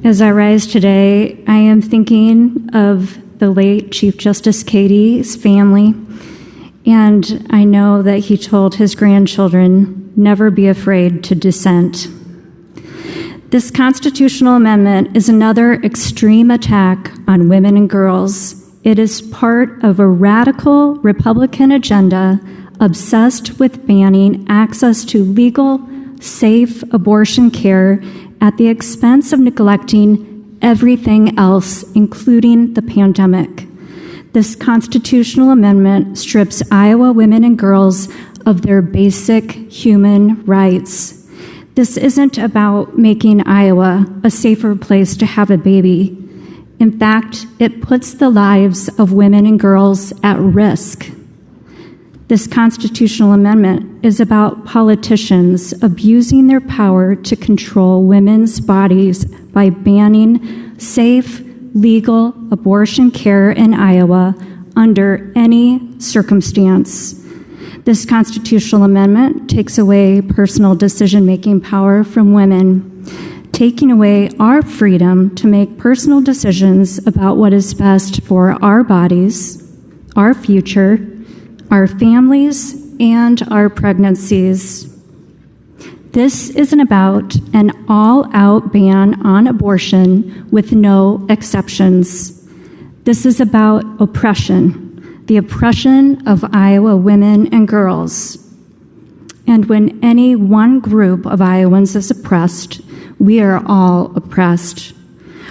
As I rise today, I am thinking of the late Chief Justice Cady's family, and I know that he told his grandchildren, never be afraid to dissent. This constitutional amendment is another extreme attack on women and girls. It is part of a radical Republican agenda obsessed with banning access to legal, safe abortion care at the expense of neglecting everything else, including the pandemic. This constitutional amendment strips Iowa women and girls of their basic human rights. This isn't about making Iowa a safer place to have a baby. In fact, it puts the lives of women and girls at risk. This constitutional amendment is about politicians abusing their power to control women's bodies by banning safe, legal abortion care in Iowa under any circumstance. This constitutional amendment takes away personal decision-making power from women, taking away our freedom to make personal decisions about what is best for our bodies, our future, our families, and our pregnancies. This isn't about an all-out ban on abortion with no exceptions. This is about oppression. The oppression of Iowa women and girls. And when any one group of Iowans is oppressed, we are all oppressed.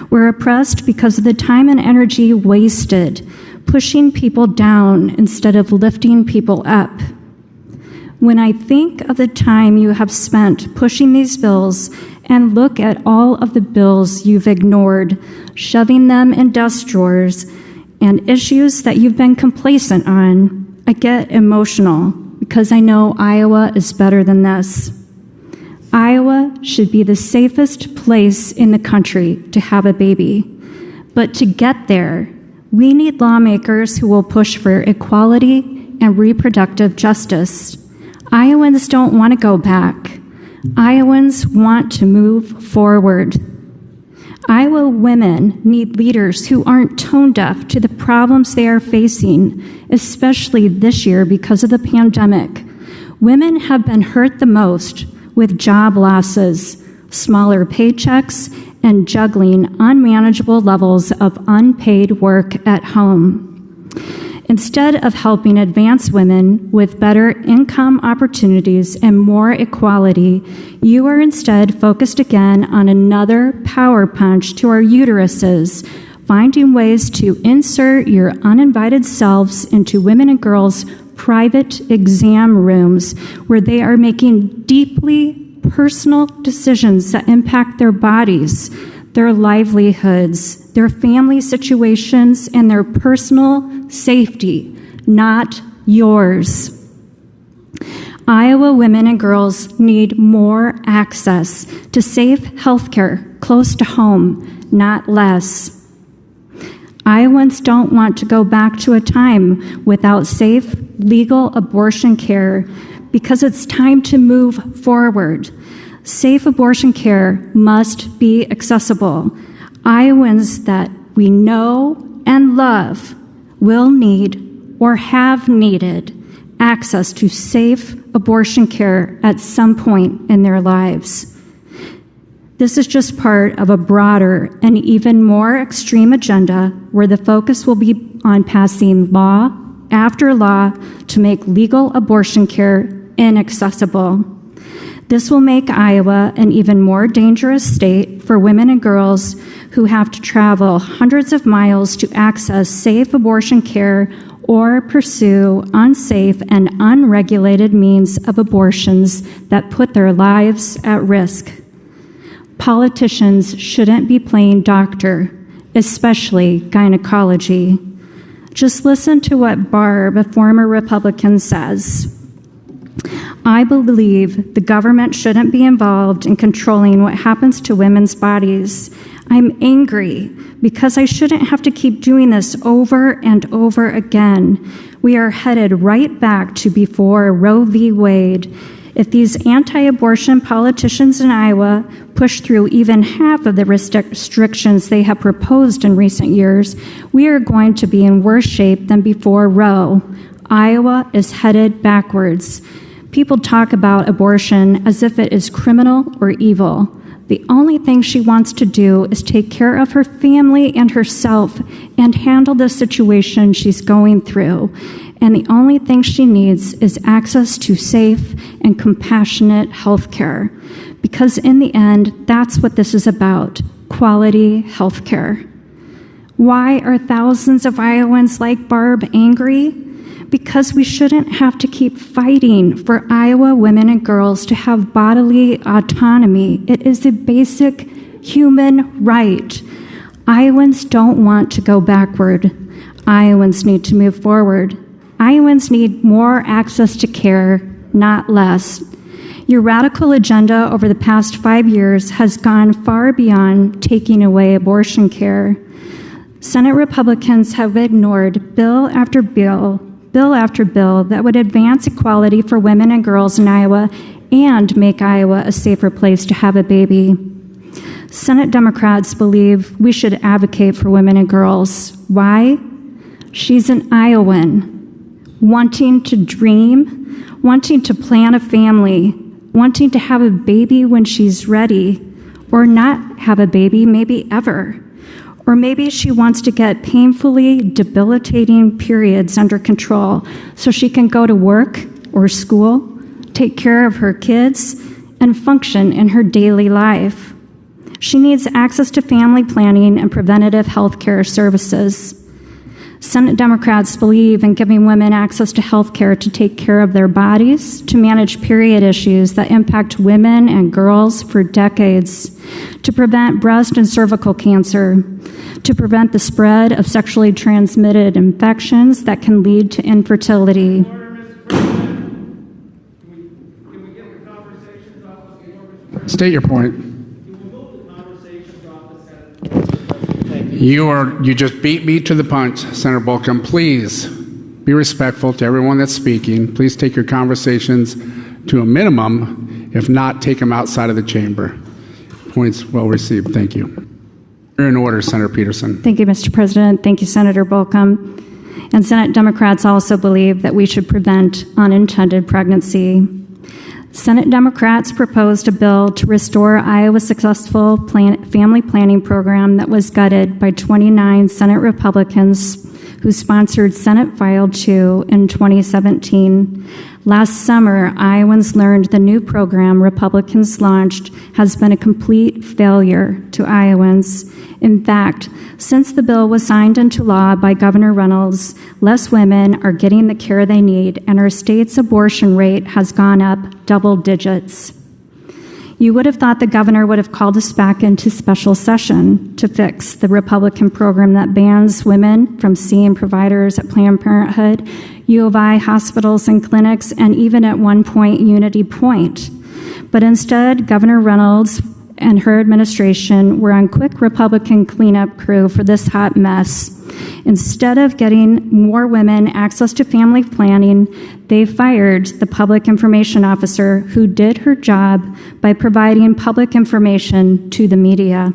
We're oppressed because of the time and energy wasted pushing people down instead of lifting people up. When I think of the time you have spent pushing these bills and look at all of the bills you've ignored, shoving them in desk drawers, and issues that you've been complacent on, I get emotional because I know Iowa is better than this. Iowa should be the safest place in the country to have a baby. But to get there, we need lawmakers who will push for equality and reproductive justice. Iowans don't want to go back. Iowans want to move forward. Iowa women need leaders who aren't tone deaf to the problems they are facing, especially this year because of the pandemic. Women have been hurt the most with job losses, smaller paychecks, and juggling unmanageable levels of unpaid work at home. Instead of helping advance women with better income opportunities and more equality, you are instead focused again on another power punch to our uteruses, finding ways to insert your uninvited selves into women and girls' private exam rooms where they are making deeply personal decisions that impact their bodies, their livelihoods, their family situations, and their personal safety, not yours. Iowa women and girls need more access to safe health care close to home, not less. Iowans don't want to go back to a time without safe, legal abortion care because it's time to move forward. Safe abortion care must be accessible. Iowans that we know and love will need or have needed access to safe abortion care at some point in their lives. This is just part of a broader and even more extreme agenda where the focus will be on passing law after law to make legal abortion care inaccessible. This will make Iowa an even more dangerous state for women and girls who have to travel hundreds of miles to access safe abortion care or pursue unsafe and unregulated means of abortions that put their lives at risk. Politicians shouldn't be playing doctor, especially gynecology. Just listen to what Barb, a former Republican, says. I believe the government shouldn't be involved in controlling what happens to women's bodies. I'm angry because I shouldn't have to keep doing this over and over again. We are headed right back to before Roe v. Wade. If these anti-abortion politicians in Iowa push through even half of the restrictions they have proposed in recent years, we are going to be in worse shape than before Roe. Iowa is headed backwards. People talk about abortion as if it is criminal or evil. The only thing she wants to do is take care of her family and herself and handle the situation she's going through. And the only thing she needs is access to safe and compassionate health care. Because in the end, that's what this is about, quality health care. Why are thousands of Iowans like Barb angry? Because we shouldn't have to keep fighting for Iowa women and girls to have bodily autonomy. It is a basic human right. Iowans don't want to go backward. Iowans need to move forward. Iowans need more access to care, not less. Your radical agenda over the past 5 years has gone far beyond taking away abortion care. Senate Republicans have ignored bill after bill that would advance equality for women and girls in Iowa and make Iowa a safer place to have a baby. Senate Democrats believe we should advocate for women and girls. Why? She's an Iowan, wanting to dream, wanting to plan a family, wanting to have a baby when she's ready, or not have a baby, maybe ever. Or maybe she wants to get painfully debilitating periods under control so she can go to work or school, take care of her kids, and function in her daily life. She needs access to family planning and preventative health care services. Senate Democrats believe in giving women access to health care to take care of their bodies, to manage period issues that impact women and girls for decades, to prevent breast and cervical cancer, to prevent the spread of sexually transmitted infections that can lead to infertility. State your point. You just beat me to the punch, Senator Bolcom. Please be respectful to everyone that's speaking. Please take your conversations to a minimum. If not, take them outside of the chamber. Points well received. Thank you. You're in order, Senator Peterson. Thank you, Mr. President. Thank you, Senator Bolcom. And Senate Democrats also believe that we should prevent unintended pregnancy. Senate Democrats proposed a bill to restore Iowa's successful family planning program that was gutted by 29 Senate Republicans who sponsored Senate File 2 in 2017. Last summer, Iowans learned the new program Republicans launched has been a complete failure to Iowans. In fact, since the bill was signed into law by Governor Reynolds, less women are getting the care they need, and our state's abortion rate has gone up double digits. You would have thought the governor would have called us back into special session to fix the Republican program that bans women from seeing providers at Planned Parenthood, U of I hospitals and clinics, and even at one point, Unity Point. But instead, Governor Reynolds and her administration were on quick Republican cleanup crew for this hot mess. Instead of getting more women access to family planning, they fired the public information officer who did her job by providing public information to the media.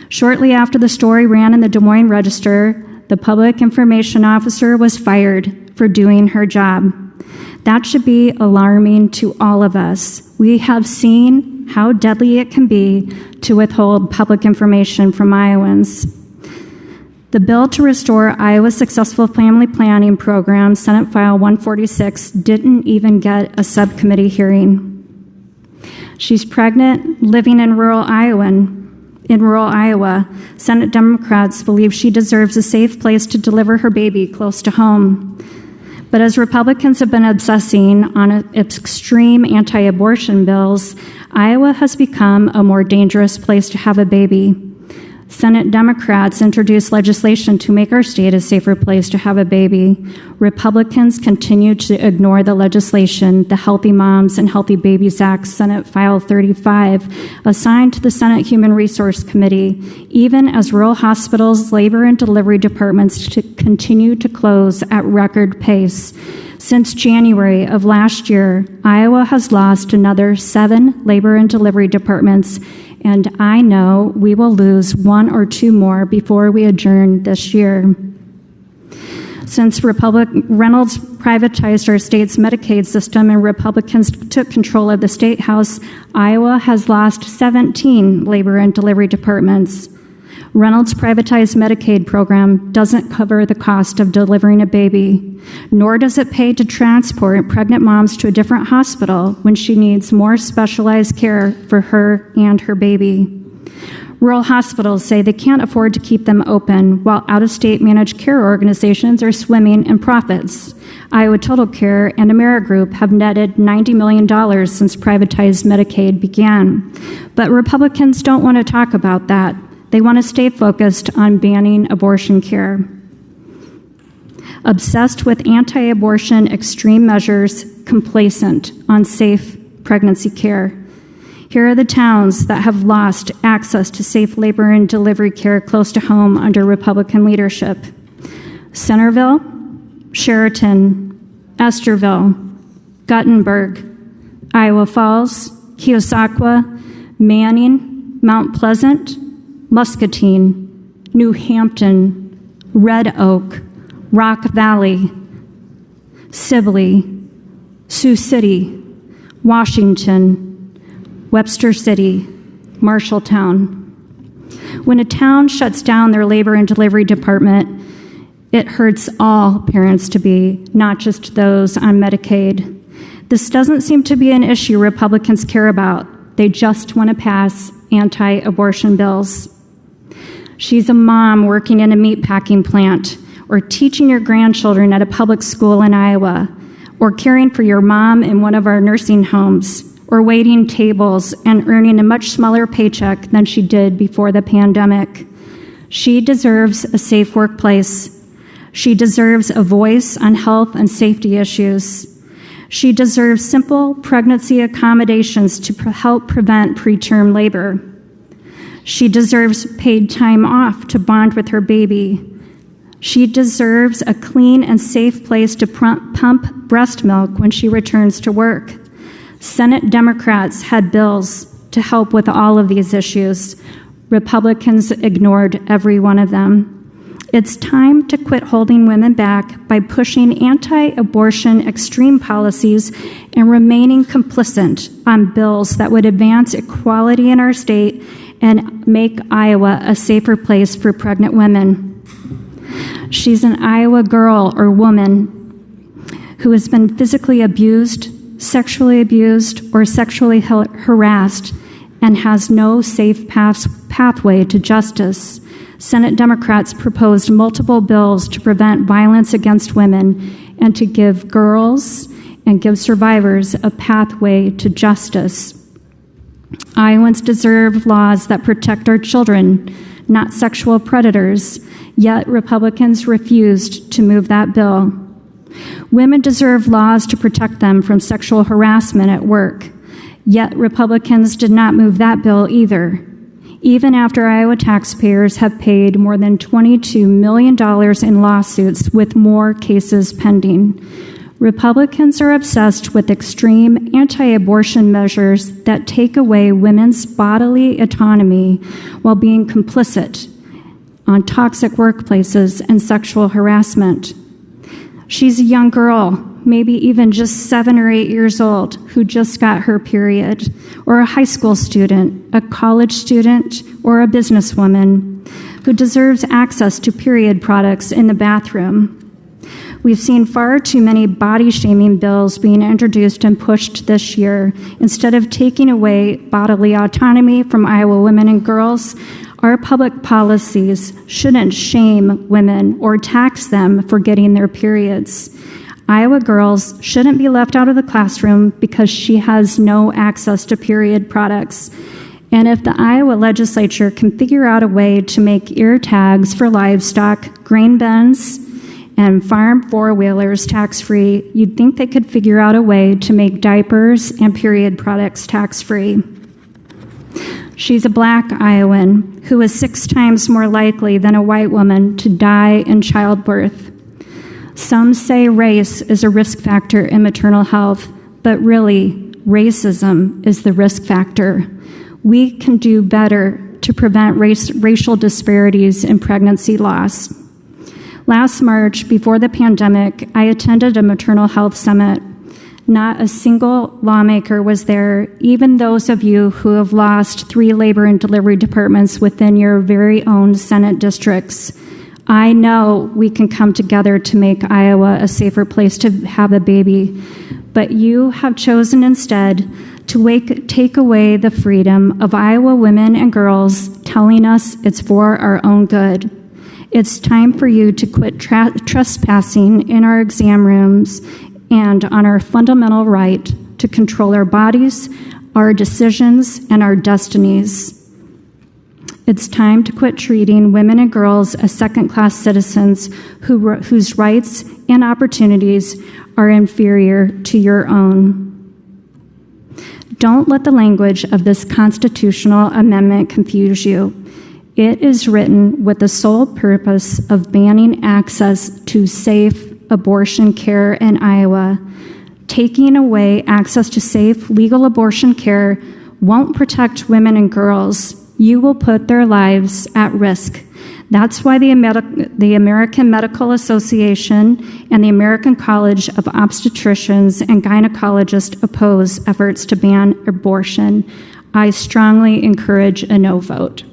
Shortly after the story ran in the Des Moines Register, the public information officer was fired for doing her job. That should be alarming to all of us. We have seen how deadly it can be to withhold public information from Iowans. The bill to restore Iowa's successful family planning program, Senate File 146, didn't even get a subcommittee hearing. She's pregnant, living in rural Iowa. Senate Democrats believe she deserves a safe place to deliver her baby close to home. But as Republicans have been obsessing on extreme anti-abortion bills, Iowa has become a more dangerous place to have a baby. Senate Democrats introduced legislation to make our state a safer place to have a baby. Republicans continue to ignore the legislation. The Healthy Moms and Healthy Babies Act, Senate File 35, assigned to the Senate Human Resource Committee, even as rural hospitals, labor and delivery departments continue to close at record pace. Since January of last year, Iowa has lost another 7 labor and delivery departments, and I know we will lose 1 or 2 more before we adjourn this year. Since Reynolds privatized our state's Medicaid system and Republicans took control of the state house, Iowa has lost 17 labor and delivery departments. Reynolds' privatized Medicaid program doesn't cover the cost of delivering a baby, nor does it pay to transport pregnant moms to a different hospital when she needs more specialized care for her and her baby. Rural hospitals say they can't afford to keep them open, while out-of-state managed care organizations are swimming in profits. Iowa Total Care and Amerigroup have netted $90 million since privatized Medicaid began. But Republicans don't want to talk about that. They want to stay focused on banning abortion care. Obsessed with anti-abortion extreme measures, complacent on safe pregnancy care. Here are the towns that have lost access to safe labor and delivery care close to home under Republican leadership: Centerville, Sheraton, Esterville, Guttenberg, Iowa Falls, Keosauqua, Manning, Mount Pleasant, Muscatine, New Hampton, Red Oak, Rock Valley, Sibley, Sioux City, Washington, Webster City, Marshalltown. When a town shuts down their labor and delivery department, it hurts all parents-to-be, not just those on Medicaid. This doesn't seem to be an issue Republicans care about. They just want to pass anti-abortion bills. She's a mom working in a meatpacking plant, or teaching your grandchildren at a public school in Iowa, or caring for your mom in one of our nursing homes, or waiting tables and earning a much smaller paycheck than she did before the pandemic. She deserves a safe workplace. She deserves a voice on health and safety issues. She deserves simple pregnancy accommodations to help prevent preterm labor. She deserves paid time off to bond with her baby. She deserves a clean and safe place to pump breast milk when she returns to work. Senate Democrats had bills to help with all of these issues. Republicans ignored every one of them. It's time to quit holding women back by pushing anti-abortion extreme policies and remaining complicit on bills that would advance equality in our state and make Iowa a safer place for pregnant women. She's an Iowa girl or woman who has been physically abused, sexually abused, or sexually harassed and has no safe pathway to justice. Senate Democrats proposed multiple bills to prevent violence against women and to give girls and give survivors a pathway to justice. Iowans deserve laws that protect our children, not sexual predators, yet Republicans refused to move that bill. Women deserve laws to protect them from sexual harassment at work, yet Republicans did not move that bill either, even after Iowa taxpayers have paid more than $22 million in lawsuits with more cases pending. Republicans are obsessed with extreme anti-abortion measures that take away women's bodily autonomy while being complicit on toxic workplaces and sexual harassment. She's a young girl, maybe even just 7 or 8 years old, who just got her period, or a high school student, a college student, or a businesswoman who deserves access to period products in the bathroom. We've seen far too many body-shaming bills being introduced and pushed this year. Instead of taking away bodily autonomy from Iowa women and girls, our public policies shouldn't shame women or tax them for getting their periods. Iowa girls shouldn't be left out of the classroom because she has no access to period products. And if the Iowa legislature can figure out a way to make ear tags for livestock, grain bins, and farm four-wheelers tax-free, you'd think they could figure out a way to make diapers and period products tax-free. She's a Black Iowan who is 6 times more likely than a white woman to die in childbirth. Some say race is a risk factor in maternal health, but really, racism is the risk factor. We can do better to prevent racial disparities in pregnancy loss. Last March, before the pandemic, I attended a maternal health summit. Not a single lawmaker was there, even those of you who have lost 3 labor and delivery departments within your very own Senate districts. I know we can come together to make Iowa a safer place to have a baby, but you have chosen instead to take away the freedom of Iowa women and girls, telling us it's for our own good. It's time for you to quit trespassing in our exam rooms and on our fundamental right to control our bodies, our decisions, and our destinies. It's time to quit treating women and girls as second-class citizens whose rights and opportunities are inferior to your own. Don't let the language of this constitutional amendment confuse you. It is written with the sole purpose of banning access to safe abortion care in Iowa. Taking away access to safe, legal abortion care won't protect women and girls. You will put their lives at risk. That's why the American Medical Association and the American College of Obstetricians and Gynecologists oppose efforts to ban abortion. I strongly encourage a no vote.